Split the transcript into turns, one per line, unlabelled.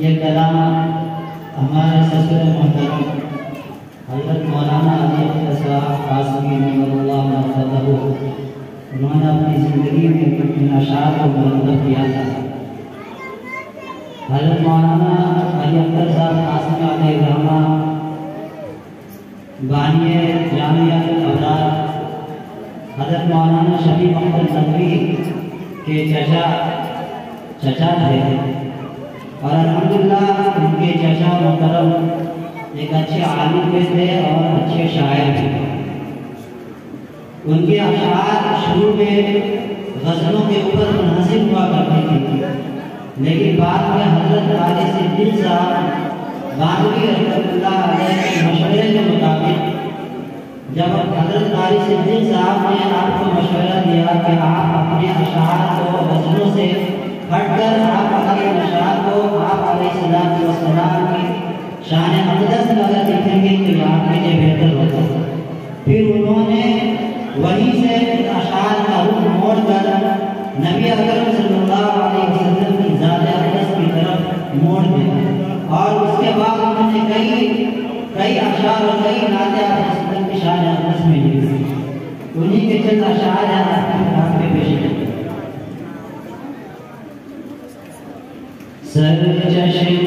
ये कलाम हमारे ससुर मोहतरम हज़रत मौलाना अली अख्तर साहब कासमी रहमतुल्लाह मरहमतहू उन्होंने अपनी ज़िंदगी में इन अशार को मुरतब किया था। हज़रत मौलाना अली अख्तर साहब कासमी अलैहिर्रहमा बानिए जामियातुल अबरार हज़रत मौलाना शफी मोहम्मद नदवी के चचा थे और अल्हम्दुलिल्लाह उनके चचा मोहतरम एक अच्छे आलिम भी थे और अच्छे शायर भी थे। उनके अशार शुरू में गज़लों के ऊपर मुनहसिर हुआ करती थी, लेकिन बाद में हज़रत काजी सिद्दीक़ साहब बानवी रहमतुल्लाह अलैह के मशवरे के मुताबिक जब हज़रत काजी सिद्दीक़ साहब ने आपको मशवरा दिया कि आप अपने अशार को गज़लों से हटकर आप अपने अशार को आप अलैहिस्सलाम की शान अक़दस में अगर लिखेंगे तो ये आपके लिए बेहतर होगा। फिर उन्होंने वहीं से अशार का रुख मोड़कर नबी अकरम सल्लल्लाहु अलैहि वसल्लम की ज़ात अक़दस की तरफ मोड़ दिया और उसके बाद उन्होंने कई अशार और कई नाते अपने की शान अक़दस में लिखे। उन्हीं के चंद अशार आपके पेश किए। सर चश्मे